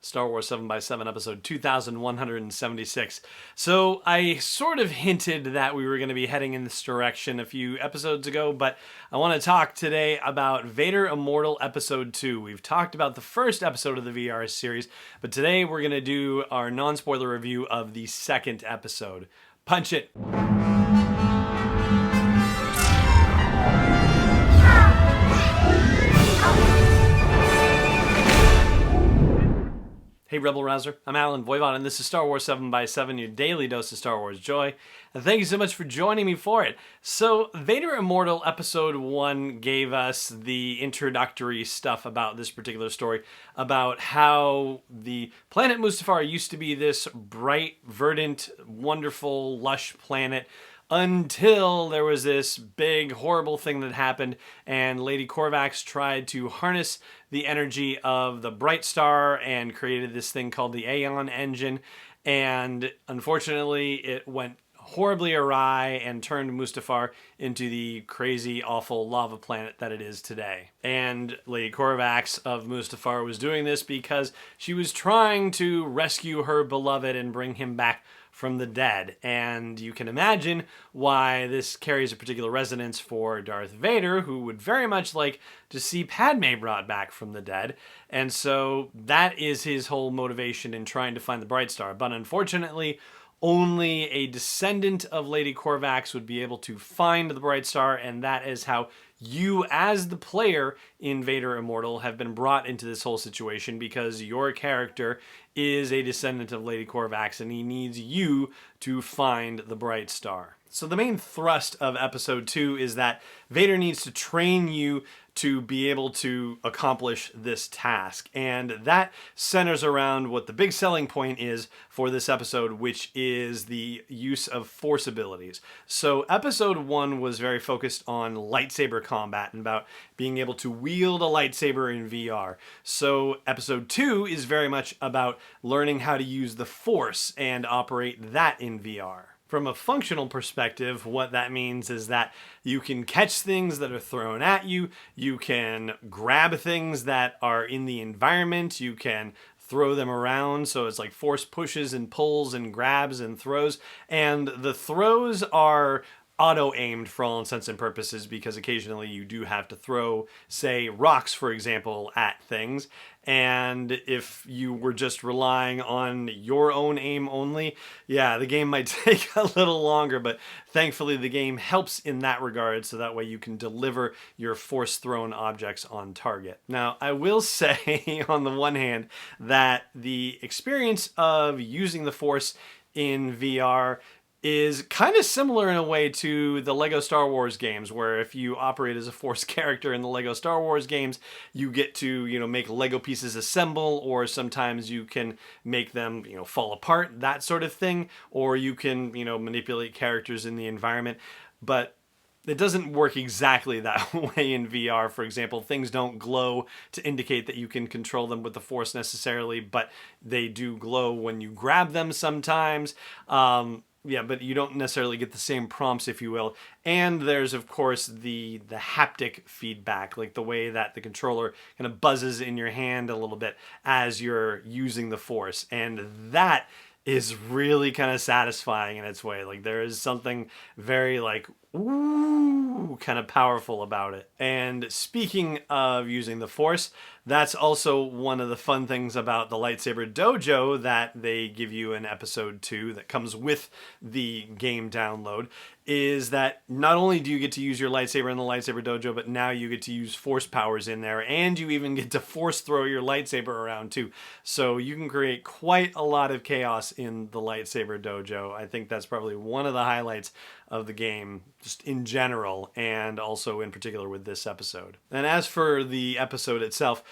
Star Wars 7x7 episode 2176. So I sort of hinted that we were going to be heading in this direction a few episodes ago, but I want to talk today about Vader Immortal episode 2. We've talked about the first episode of the VR series, but today we're going to do our non-spoiler review of the second episode. Punch it! Hey Rebel Rouser, I'm Alan Voivod, and this is Star Wars 7x7, your daily dose of Star Wars joy. And thank you so much for joining me for it. So, Vader Immortal Episode 1 gave us the introductory stuff about this particular story, about how the planet Mustafar used to be this bright, verdant, wonderful, lush planet, until there was this big, horrible thing that happened, and Lady Corvax tried to harness the energy of the Bright Star and created this thing called the Aeon Engine, and unfortunately it went horribly awry and turned Mustafar into the crazy, awful lava planet that it is today. And Lady Corvax of Mustafar was doing this because she was trying to rescue her beloved and bring him back from the dead. And you can imagine why this carries a particular resonance for Darth Vader, who would very much like to see Padme brought back from the dead. And so that is his whole motivation in trying to find the Bright Star. But unfortunately, only a descendant of Lady Corvax would be able to find the Bright Star, and that is how you, as the player in Vader Immortal, have been brought into this whole situation, because your character is a descendant of Lady Corvax, and he needs you to find the Bright Star. So the main thrust of Episode 2 is that Vader needs to train you to be able to accomplish this task. And that centers around what the big selling point is for this episode, which is the use of Force abilities. So Episode 1 was very focused on lightsaber combat and about being able to wield a lightsaber in VR. So Episode 2 is very much about learning how to use the Force and operate that in VR. From a functional perspective, what that means is that you can catch things that are thrown at you, you can grab things that are in the environment, you can throw them around, so it's like force pushes and pulls and grabs and throws, and the throws are auto-aimed for all intents and purposes, because occasionally you do have to throw, say, rocks, for example, at things. And if you were just relying on your own aim only, yeah, the game might take a little longer, but thankfully the game helps in that regard, so that way you can deliver your force-thrown objects on target. Now, I will say, on the one hand, that the experience of using the Force in VR is kind of similar in a way to the Lego Star Wars games, where if you operate as a Force character in the Lego Star Wars games, you get to, make Lego pieces assemble, or sometimes you can make them, fall apart, that sort of thing, or you can, manipulate characters in the environment. But it doesn't work exactly that way in VR. For example, things don't glow to indicate that you can control them with the Force necessarily, but they do glow when you grab them sometimes. Yeah, but you don't necessarily get the same prompts, if you will. And there's, of course, the haptic feedback, like the way that the controller kind of buzzes in your hand a little bit as you're using the Force. And that is really kind of satisfying in its way. Like, there is something very, ooh, kind of powerful about it. And speaking of using the Force, that's also one of the fun things about the Lightsaber Dojo that they give you in Episode 2 that comes with the game download, is that not only do you get to use your lightsaber in the Lightsaber Dojo, but now you get to use Force powers in there, and you even get to Force throw your lightsaber around too. So you can create quite a lot of chaos in the Lightsaber Dojo. I think that's probably one of the highlights of the game, just in general, and also in particular with this episode. And as for the episode itself,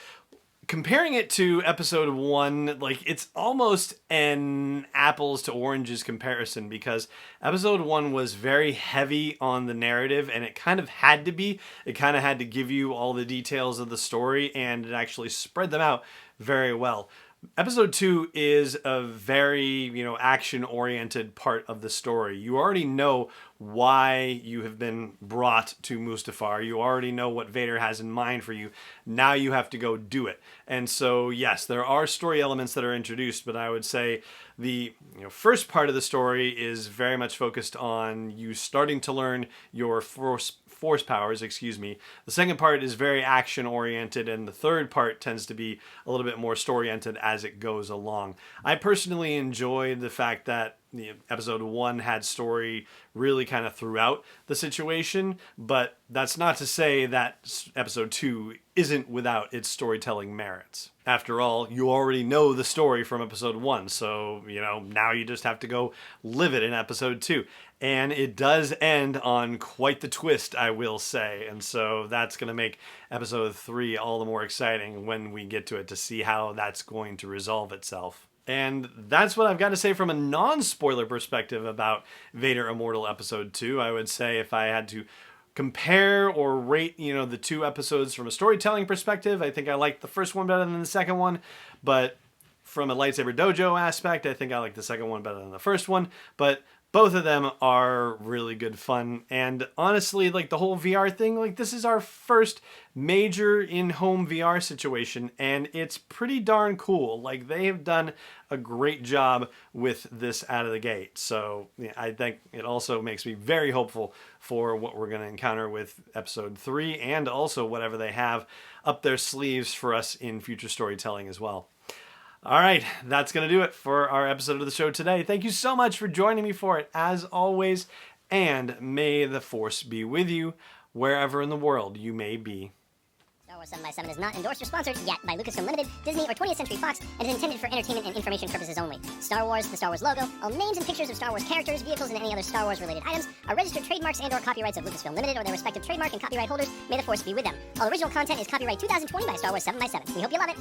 comparing it to Episode 1, it's almost an apples to oranges comparison, because Episode 1 was very heavy on the narrative, and it kind of had to be. It kind of had to give you all the details of the story, and it actually spread them out very well. Episode 2 is a very, action-oriented part of the story. You already know why you have been brought to Mustafar. You already know what Vader has in mind for you. Now you have to go do it. And so, yes, there are story elements that are introduced, but I would say the first part of the story is very much focused on you starting to learn your force powers, The second part is very action oriented, and the third part tends to be a little bit more story oriented as it goes along. I personally enjoyed the fact that episode 1 had story really kind of throughout the situation, but that's not to say that episode 2 isn't without its storytelling merits. After all, you already know the story from episode 1, so, now you just have to go live it in episode 2. And it does end on quite the twist, I will say, and so that's going to make episode 3 all the more exciting when we get to it to see how that's going to resolve itself. And that's what I've got to say from a non-spoiler perspective about Vader Immortal Episode 2. I would say if I had to compare or rate, the 2 episodes from a storytelling perspective, I think I liked the first one better than the second one. But from a Lightsaber Dojo aspect, I think I like the second one better than the first one. But both of them are really good fun. And honestly, the whole VR thing, this is our first major in-home VR situation, and it's pretty darn cool. They have done a great job with this out of the gate. So I think it also makes me very hopeful for what we're going to encounter with episode 3, and also whatever they have up their sleeves for us in future storytelling as well. All right, that's going to do it for our episode of the show today. Thank you so much for joining me for it, as always, and may the Force be with you wherever in the world you may be. Star Wars 7x7 is not endorsed or sponsored yet by Lucasfilm Limited, Disney, or 20th Century Fox, and is intended for entertainment and information purposes only. Star Wars, the Star Wars logo, all names and pictures of Star Wars characters, vehicles, and any other Star Wars-related items are registered trademarks and/or copyrights of Lucasfilm Limited or their respective trademark and copyright holders. May the Force be with them. All original content is copyright 2020 by Star Wars 7x7. We hope you love it.